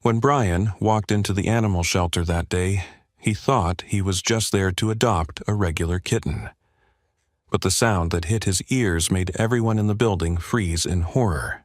When Brian walked into the animal shelter that day, he thought he was just there to adopt a regular kitten. But the sound that hit his ears made everyone in the building freeze in horror.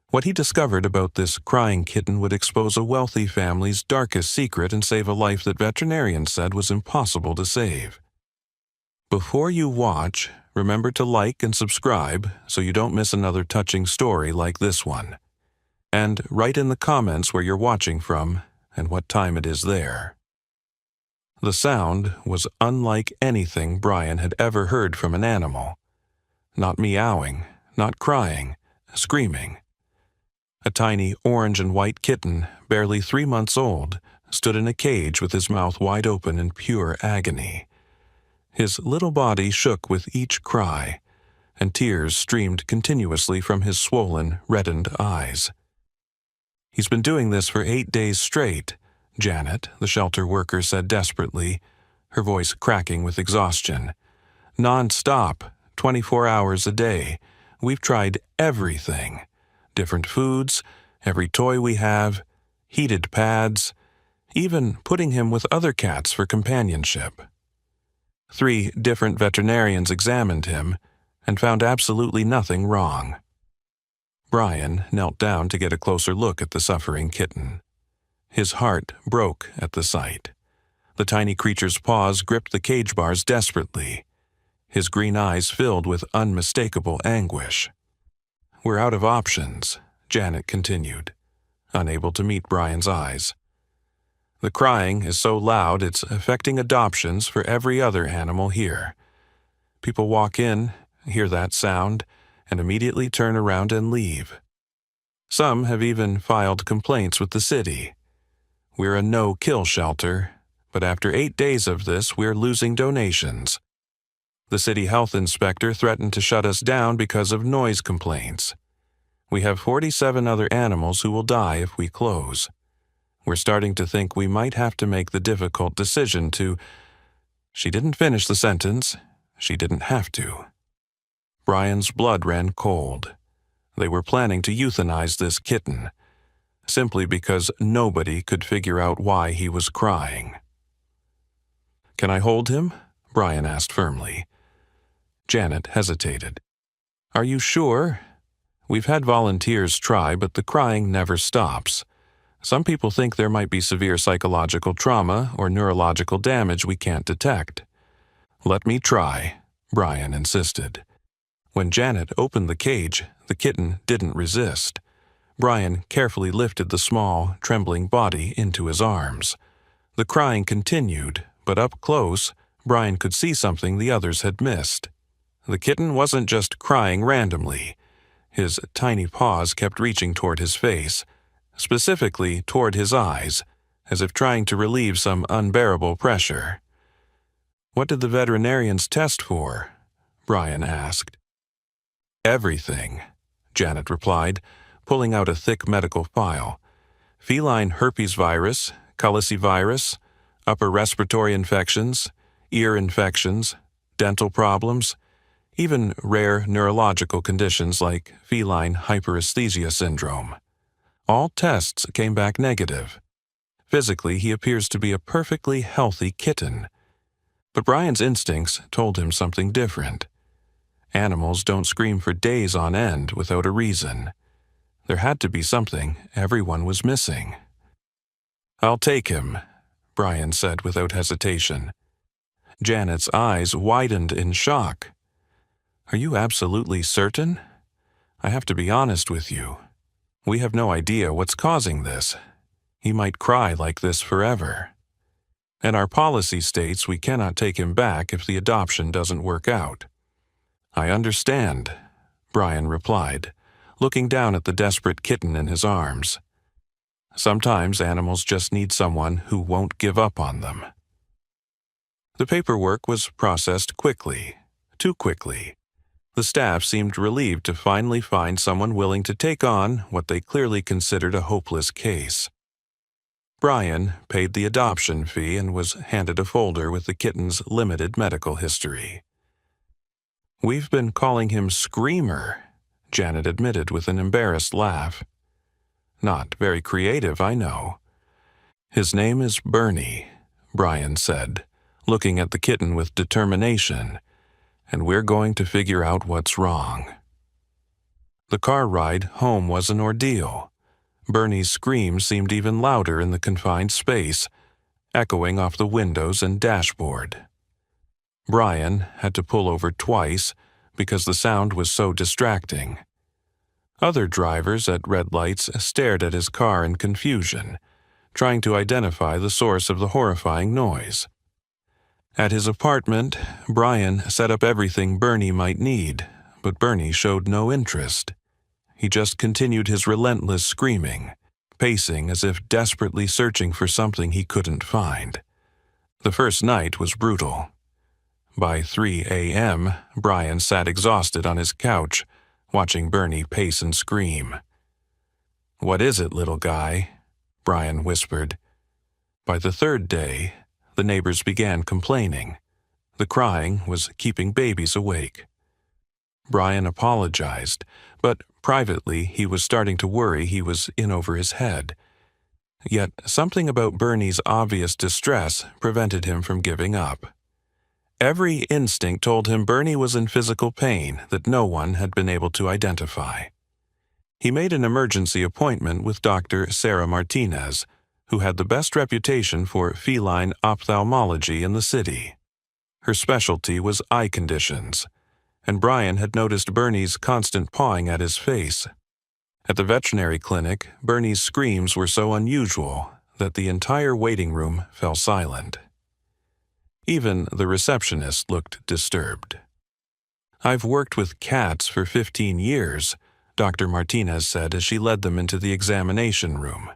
What he discovered about this crying kitten would expose a wealthy family's darkest secret and save a life that veterinarians said was impossible to save. Before you watch, remember to like and subscribe so you don't miss another touching story like this one. And write in the comments where you're watching from and what time it is there. The sound was unlike anything Brian had ever heard from an animal. Not meowing, not crying, screaming. A tiny orange and white kitten, barely 3 months old, stood in a cage with his mouth wide open in pure agony. His little body shook with each cry, and tears streamed continuously from his swollen, reddened eyes. "He's been doing this for 8 days straight," Janet, the shelter worker, said desperately, her voice cracking with exhaustion. "Non-stop, 24 hours a day. We've tried everything. Different foods, every toy we have, heated pads, even putting him with other cats for companionship. 3 different veterinarians examined him and found absolutely nothing wrong." Brian knelt down to get a closer look at the suffering kitten. His heart broke at the sight. The tiny creature's paws gripped the cage bars desperately. His green eyes filled with unmistakable anguish. "We're out of options," Janet continued, unable to meet Brian's eyes. "The crying is so loud it's affecting adoptions for every other animal here. People walk in, hear that sound, and immediately turn around and leave. Some have even filed complaints with the city. We're a no-kill shelter, but after 8 days of this, we're losing donations. The city health inspector threatened to shut us down because of noise complaints. We have 47 other animals who will die if we close. We're starting to think we might have to make the difficult decision to—" She didn't finish the sentence. She didn't have to. Brian's blood ran cold. They were planning to euthanize this kitten, simply because nobody could figure out why he was crying. "Can I hold him?" Brian asked firmly. Janet hesitated. "Are you sure? We've had volunteers try, but the crying never stops. Some people think there might be severe psychological trauma or neurological damage we can't detect." "Let me try," Brian insisted. When Janet opened the cage, the kitten didn't resist. Brian carefully lifted the small, trembling body into his arms. The crying continued, but up close, Brian could see something the others had missed. The kitten wasn't just crying randomly. His tiny paws kept reaching toward his face, specifically toward his eyes, as if trying to relieve some unbearable pressure. "What did the veterinarians test for?" Brian asked. "Everything," Janet replied, pulling out a thick medical file. "Feline herpes virus, calicivirus, upper respiratory infections, ear infections, dental problems, even rare neurological conditions like feline hyperesthesia syndrome. All tests came back negative. Physically, he appears to be a perfectly healthy kitten. But Brian's instincts told him something different. Animals don't scream for days on end without a reason. There had to be something everyone was missing. "I'll take him," Brian said without hesitation. Janet's eyes widened in shock. "Are you absolutely certain? I have to be honest with you. We have no idea what's causing this. He might cry like this forever. And our policy states we cannot take him back if the adoption doesn't work out." "I understand," Brian replied, looking down at the desperate kitten in his arms. "Sometimes animals just need someone who won't give up on them." The paperwork was processed quickly, too quickly. The staff seemed relieved to finally find someone willing to take on what they clearly considered a hopeless case. Brian paid the adoption fee and was handed a folder with the kitten's limited medical history. "We've been calling him Screamer," Janet admitted with an embarrassed laugh. Not very creative, I know. His name is Bernie, Brian said, looking at the kitten with determination, and we're going to figure out what's wrong. The car ride home was an ordeal. Bernie's screams seemed even louder in the confined space, echoing off the windows and dashboard. Brian had to pull over twice because the sound was so distracting. Other drivers at red lights stared at his car in confusion, trying to identify the source of the horrifying noise. At his apartment, Brian set up everything Bernie might need, but Bernie showed no interest. He just continued his relentless screaming, pacing as if desperately searching for something he couldn't find. The first night was brutal. By 3 a.m., Brian sat exhausted on his couch, watching Bernie pace and scream. "What is it, little guy?" Brian whispered. By the third day, the neighbors began complaining. The crying was keeping babies awake. Brian apologized, but privately he was starting to worry he was in over his head. Yet something about Bernie's obvious distress prevented him from giving up. Every instinct told him Bernie was in physical pain that no one had been able to identify. He made an emergency appointment with Dr. Sarah Martinez, who had the best reputation for feline ophthalmology in the city. Her specialty was eye conditions, and Brian had noticed Bernie's constant pawing at his face. At the veterinary clinic, Bernie's screams were so unusual that the entire waiting room fell silent. Even the receptionist looked disturbed. "I've worked with cats for 15 years, Dr. Martinez said as she led them into the examination room,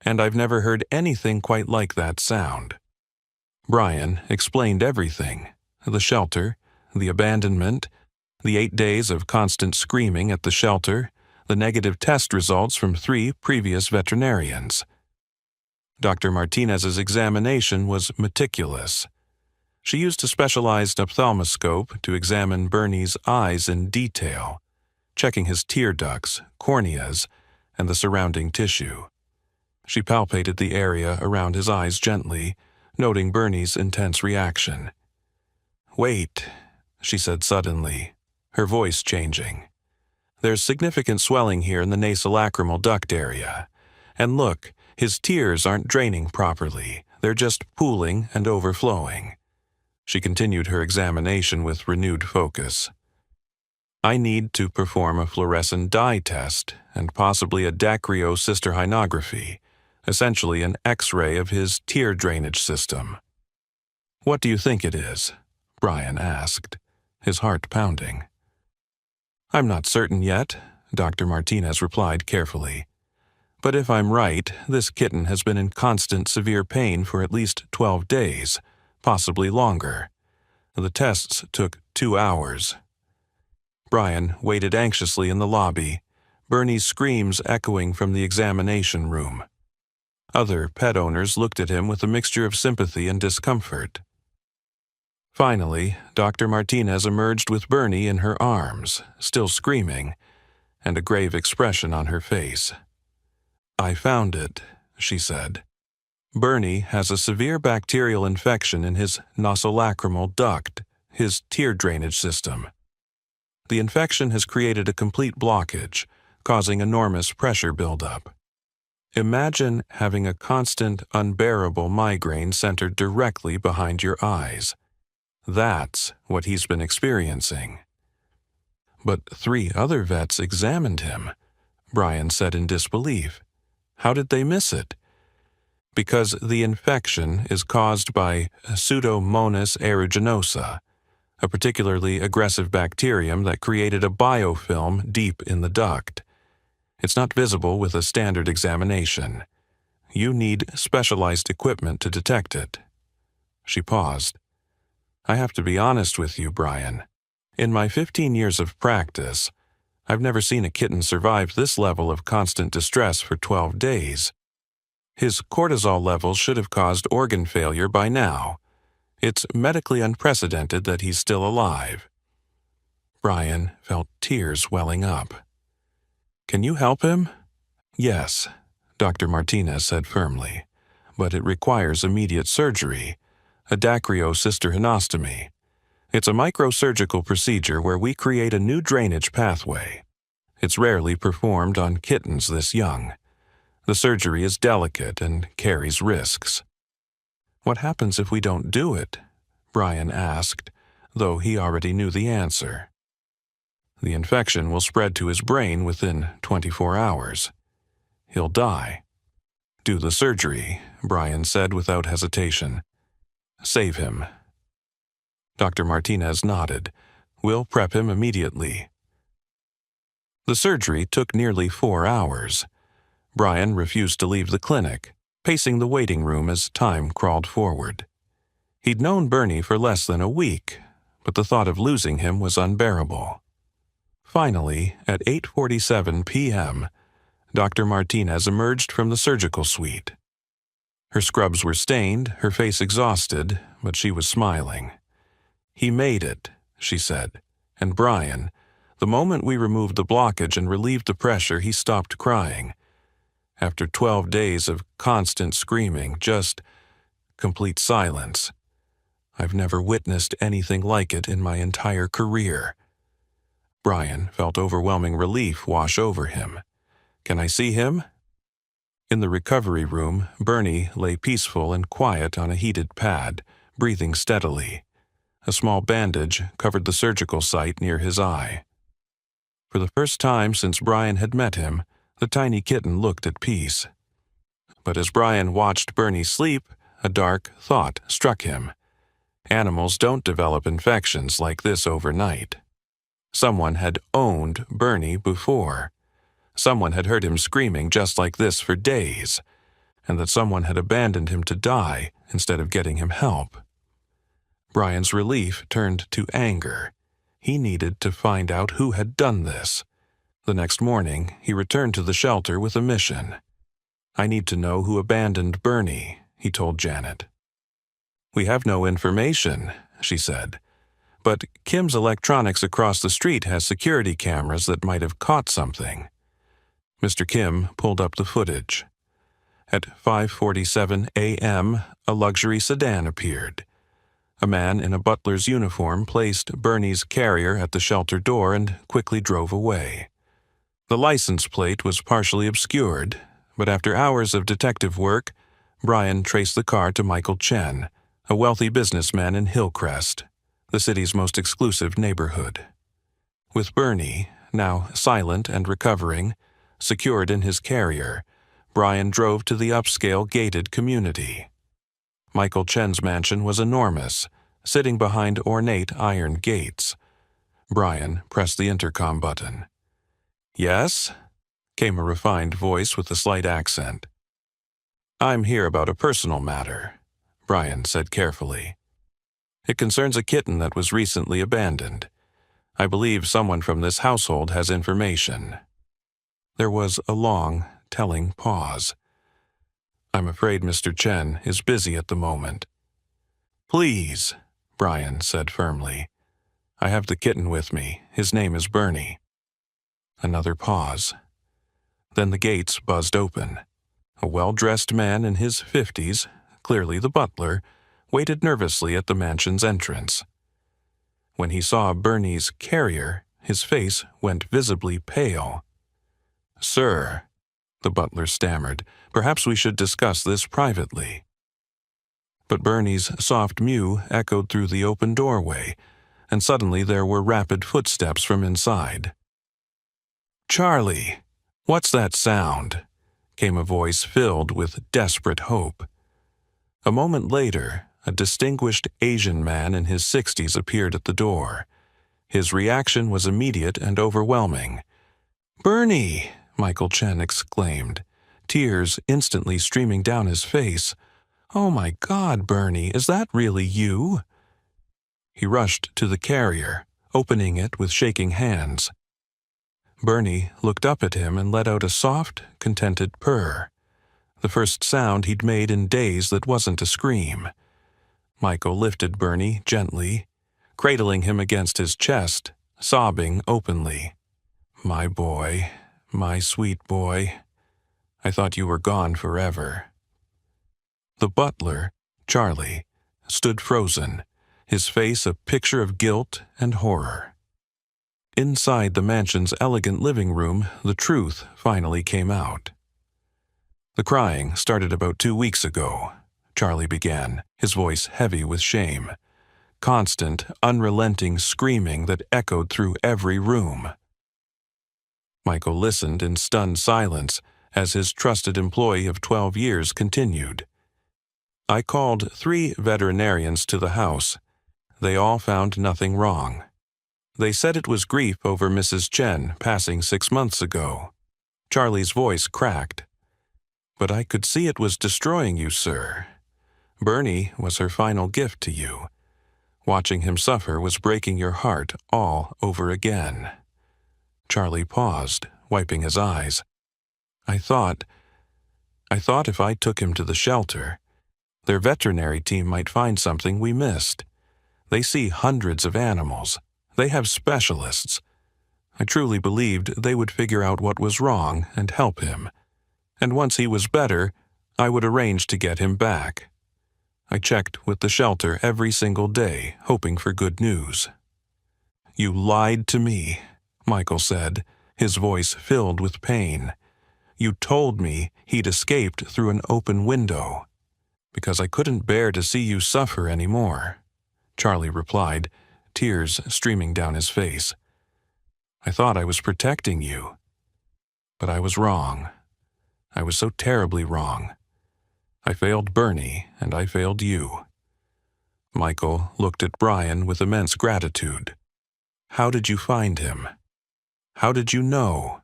"and I've never heard anything quite like that sound." Brian explained everything: the shelter, the abandonment, the 8 days of constant screaming at the shelter, the negative test results from 3 previous veterinarians. Dr. Martinez's examination was meticulous. She used a specialized ophthalmoscope to examine Bernie's eyes in detail, checking his tear ducts, corneas, and the surrounding tissue. She palpated the area around his eyes gently, noting Bernie's intense reaction. "Wait," she said suddenly, her voice changing. "There's significant swelling here in the nasolacrimal duct area. And look, his tears aren't draining properly. They're just pooling and overflowing." She continued her examination with renewed focus. "I need to perform a fluorescent dye test and possibly a dacryocysterhynography, essentially an X-ray of his tear drainage system." "What do you think it is?" Brian asked, his heart pounding. "I'm not certain yet," Dr. Martinez replied carefully. "But if I'm right, this kitten has been in constant severe pain for at least 12 days, possibly longer. The tests took 2 hours. Brian waited anxiously in the lobby, Bernie's screams echoing from the examination room. Other pet owners looked at him with a mixture of sympathy and discomfort. Finally, Dr. Martinez emerged with Bernie in her arms, still screaming, and a grave expression on her face. "I found it," she said. "Bernie has a severe bacterial infection in his nasolacrimal duct, his tear drainage system. The infection has created a complete blockage, causing enormous pressure buildup. Imagine having a constant, unbearable migraine centered directly behind your eyes. That's what he's been experiencing." "But 3 other vets examined him," Brian said in disbelief. "How did they miss it?" "Because the infection is caused by Pseudomonas aeruginosa, a particularly aggressive bacterium that created a biofilm deep in the duct. It's not visible with a standard examination. You need specialized equipment to detect it." She paused. "I have to be honest with you, Brian. In my 15 years of practice, I've never seen a kitten survive this level of constant distress for 12 days. His cortisol levels should have caused organ failure by now. It's medically unprecedented that he's still alive." Brian felt tears welling up. "Can you help him?" Yes, Dr. Martinez said firmly, but it requires immediate surgery, a dacryocystohenostomy. It's a microsurgical procedure where we create a new drainage pathway. It's rarely performed on kittens this young. The surgery is delicate and carries risks. What happens if we don't do it? Brian asked, though he already knew the answer. The infection will spread to his brain within 24 hours. He'll die. Do the surgery, Brian said without hesitation. Save him. Dr. Martinez nodded. We'll prep him immediately. The surgery took nearly 4 hours. Brian refused to leave the clinic, pacing the waiting room as time crawled forward. He'd known Bernie for less than a week, but the thought of losing him was unbearable. Finally, at 8:47 p.m., Dr. Martinez emerged from the surgical suite. Her scrubs were stained, her face exhausted, but she was smiling. "He made it," she said, and Brian, the moment we removed the blockage and relieved the pressure, he stopped crying. After 12 days of constant screaming, just complete silence. I've never witnessed anything like it in my entire career. Brian felt overwhelming relief wash over him. "Can I see him?" In the recovery room, Bernie lay peaceful and quiet on a heated pad, breathing steadily. A small bandage covered the surgical site near his eye. For the first time since Brian had met him, the tiny kitten looked at peace. But as Brian watched Bernie sleep, a dark thought struck him. Animals don't develop infections like this overnight. Someone had owned Bernie before. Someone had heard him screaming just like this for days, and that someone had abandoned him to die instead of getting him help. Brian's relief turned to anger. He needed to find out who had done this. The next morning, he returned to the shelter with a mission. "I need to know who abandoned Bernie," he told Janet. "We have no information," she said. "But Kim's Electronics across the street has security cameras that might have caught something." Mr. Kim pulled up the footage. At 5:47 a.m., a luxury sedan appeared. A man in a butler's uniform placed Bernie's carrier at the shelter door and quickly drove away. The license plate was partially obscured, but after hours of detective work, Brian traced the car to Michael Chen, a wealthy businessman in Hillcrest, the city's most exclusive neighborhood. With Bernie, now silent and recovering, secured in his carrier, Brian drove to the upscale gated community. Michael Chen's mansion was enormous, sitting behind ornate iron gates. Brian pressed the intercom button. "Yes?" came a refined voice with a slight accent. "I'm here about a personal matter," Brian said carefully. "It concerns a kitten that was recently abandoned. I believe someone from this household has information." There was a long, telling pause. "I'm afraid Mr. Chen is busy at the moment." "Please," Brian said firmly. "I have the kitten with me. His name is Bernie." Another pause. Then the gates buzzed open. A well-dressed man in his 50s, clearly the butler, waited nervously at the mansion's entrance. When he saw Bernie's carrier, his face went visibly pale. "Sir," the butler stammered, "perhaps we should discuss this privately." But Bernie's soft mew echoed through the open doorway, and suddenly there were rapid footsteps from inside. "Charlie, what's that sound?" came a voice filled with desperate hope. A moment later, a distinguished Asian man in his 60s appeared at the door. His reaction was immediate and overwhelming. "Bernie!" Michael Chen exclaimed, tears instantly streaming down his face. "Oh my God, Bernie, is that really you?" He rushed to the carrier, opening it with shaking hands. Bernie looked up at him and let out a soft, contented purr, the first sound he'd made in days that wasn't a scream. Michael lifted Bernie gently, cradling him against his chest, sobbing openly. "My boy, my sweet boy." I thought you were gone forever." The butler, Charlie, stood frozen, his face a picture of guilt and horror. Inside the mansion's elegant living room, the truth finally came out. "The crying started about 2 weeks ago," Charlie began, his voice heavy with shame. Constant, unrelenting screaming that echoed through every room. Michael listened in stunned silence as his trusted employee of 12 years continued. "I called 3 veterinarians to the house. They all found nothing wrong. They said it was grief over Mrs. Chen passing 6 months ago." Charlie's voice cracked. "But I could see it was destroying you, sir. Bernie was her final gift to you. Watching him suffer was breaking your heart all over again." Charlie paused, wiping his eyes. I thought if I took him to the shelter, their veterinary team might find something we missed. They see hundreds of animals. They have specialists. I truly believed they would figure out what was wrong and help him. And once he was better, I would arrange to get him back. I checked with the shelter every single day, hoping for good news." "You lied to me," Michael said, his voice filled with pain. "You told me he'd escaped through an open window." "Because I couldn't bear to see you suffer anymore," Charlie replied, tears streaming down his face. "I thought I was protecting you. But I was wrong. I was so terribly wrong. I failed Bernie, and I failed you." Michael looked at Brian with immense gratitude. "How did you find him? How did you know?"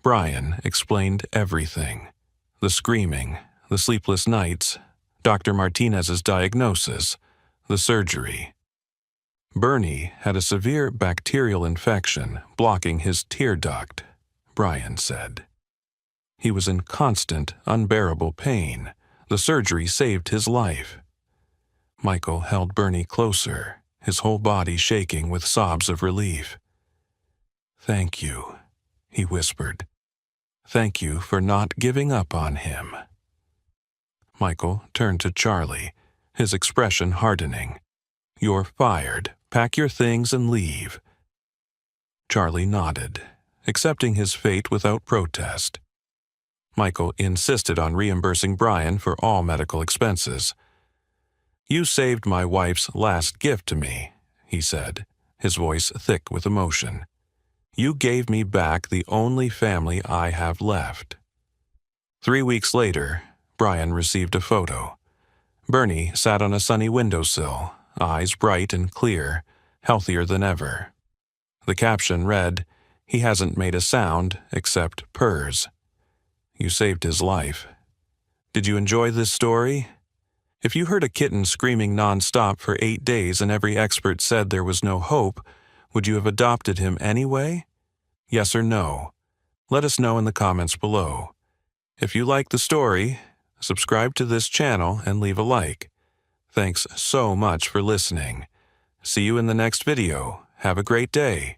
Brian explained everything. The screaming, the sleepless nights, Dr. Martinez's diagnosis, the surgery. "Bernie had a severe bacterial infection blocking his tear duct," Brian said. "He was in constant, unbearable pain. The surgery saved his life." Michael held Bernie closer, his whole body shaking with sobs of relief. "Thank you," he whispered. "Thank you for not giving up on him." Michael turned to Charlie, his expression hardening. "You're fired. Pack your things and leave." Charlie nodded, accepting his fate without protest. Michael insisted on reimbursing Brian for all medical expenses. "You saved my wife's last gift to me," he said, his voice thick with emotion. "You gave me back the only family I have left." 3 weeks later, Brian received a photo. Bernie sat on a sunny windowsill, eyes bright and clear, healthier than ever. The caption read, "He hasn't made a sound except purrs." You saved his life. Did you enjoy this story? If you heard a kitten screaming non-stop for 8 days and every expert said there was no hope, would you have adopted him anyway? Yes or no? Let us know in the comments below. If you like the story, subscribe to this channel and leave a like. Thanks so much for listening. See you in the next video. Have a great day.